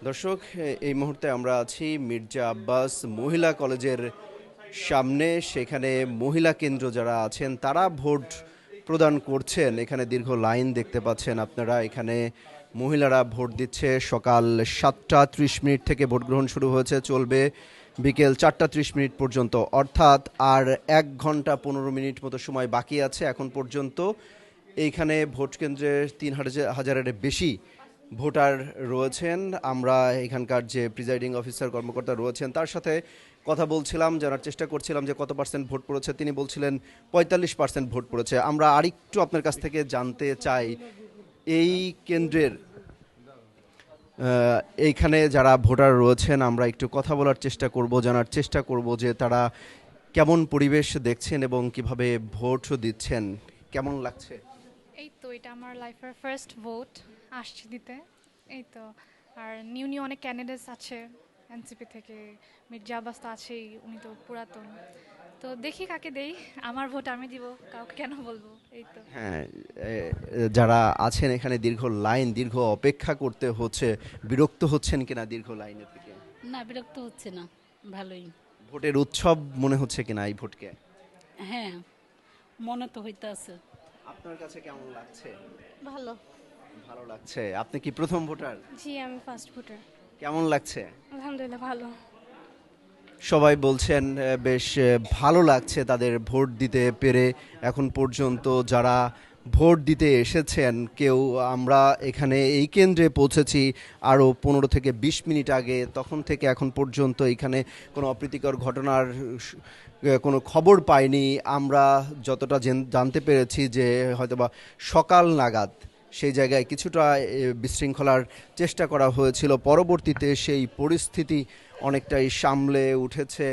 দর্শক, এই মুহূর্তে আমরা আছি মির্জা আব্বাস মহিলা কলেজের সামনে। সেখানে মহিলা কেন্দ্র যারা আছেন তারা ভোট প্রদান করছেন। এখানে দীর্ঘ লাইন দেখতে পাচ্ছেন আপনারা। এখানে মহিলারা ভোট দিচ্ছে। সকাল 7টা 30 মিনিট থেকে ভোট গ্রহণ শুরু হয়েছে, চলবে বিকেল 4টা 30 মিনিট পর্যন্ত, অর্থাৎ আর 1 ঘন্টা 15 মিনিট মতো সময় বাকি আছে এখন পর্যন্ত। এইখানে ভোট কেন্দ্রে 3,000-এর বেশি ভোটার রয়েছেন। আমরা এখানকার যে প্রিজাইডিং অফিসার কর্মকর্তা রয়েছেন তার সাথে কথা বলছিলাম, জানার চেষ্টা করছিলাম যে কত পার্সেন্ট ভোট পড়েছে। তিনি বলছিলেন 45% ভোট পড়েছে। আমরা আরেকটু আপনার কাছ থেকে জানতে চাই, এই কেন্দ্রের এইখানে যারা ভোটার রয়েছেন আমরা একটু কথা বলার চেষ্টা করব, জানার চেষ্টা করব যে তারা কেমন পরিবেশ দেখছেন এবং কিভাবে ভোট দিচ্ছেন, কেমন লাগছে। এই তো এটা আমার লাইফের ফার্স্ট ভোট আসছি দিতে। এই তো, আর নিউ নিউ অনেক ক্যান্ডিডেটস আছে এনসিপি থেকে। মির্জা আব্বাস তো আছেই, উনি তো পুরাতন। তো দেখি কাকে দেই, আমার ভোট আমি দিব, কাউকে কেন বলবো। এই তো। হ্যাঁ, যারা আছেন এখানে দীর্ঘ লাইন, দীর্ঘ অপেক্ষা করতে হচ্ছে, বিরক্ত হচ্ছেন কিনা দীর্ঘ লাইনে থেকে? না, বিরক্ত হচ্ছে না, ভালোই। ভোটের উৎসব মনে হচ্ছে কিনা এই ভোটকে? হ্যাঁ, মনে তো হইতে আছে। আপনার কাছে কেমন লাগছে? ভালো। ভালো লাগছে। আপনি কি প্রথম ভোটার? জি, আমি ফার্স্ট ভোটার। কেমন লাগছে? আলহামদুলিল্লাহ ভালো। সবাই বলছেন বেশ ভালো লাগছে তাদের ভোট দিতে পেরে। এখন পর্যন্ত যারা ভোট দিতে এসেছেন, কেউ, আমরা এখানে এই কেন্দ্রে পৌঁছেছি আরও 15 থেকে 20 মিনিট আগে। তখন থেকে এখন পর্যন্ত এখানে কোনো অপ্রীতিকর ঘটনার কোনো খবর পাইনি। আমরা যতটা জানতে পেরেছি যে হয়তোবা সকাল নাগাদ সেই জায়গায় কিছুটা বিশৃঙ্খলার চেষ্টা করা হয়েছিল, পরবর্তীতে সেই পরিস্থিতি অনেকটাই সামলে উঠেছে।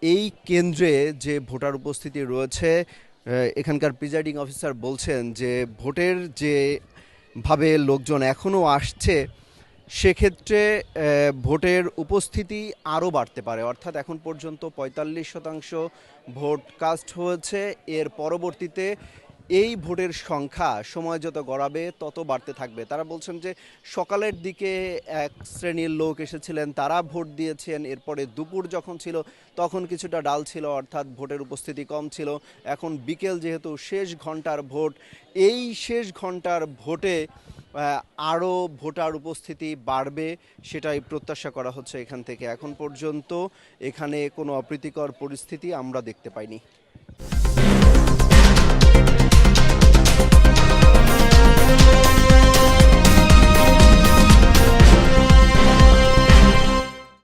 এই কেন্দ্রে যে ভোটার উপস্থিতি রয়েছে, এখানকার প্রিজাইডিং অফিসার বলছেন যে ভোটের যে ভাবে লোকজন এখনও আসছে, সেক্ষেত্রে ভোটের উপস্থিতি আরও বাড়তে পারে। অর্থাৎ এখন পর্যন্ত 45% ভোট কাস্ট হয়েছে। এর পরবর্তীতে এই ভোটের সংখ্যা সময় যত গড়াবে তত বাড়তে থাকবে। তারা বলছেন যে সকালের দিকে এক শ্রেণীর লোক এসেছিলেন, তারা ভোট দিয়েছেন। এরপরে দুপুর যখন ছিল তখন কিছুটা ডাল ছিল, অর্থাৎ ভোটের উপস্থিতি কম ছিল। এখন বিকেল যেহেতু শেষ ঘন্টার ভোট, এই শেষ ঘন্টার ভোটে আরও ভোটার উপস্থিতি বাড়বে, সেটাই প্রত্যাশা করা হচ্ছে এখান থেকে। এখন পর্যন্ত এখানে কোনো অপ্রীতিকর পরিস্থিতি আমরা দেখতে পাইনি।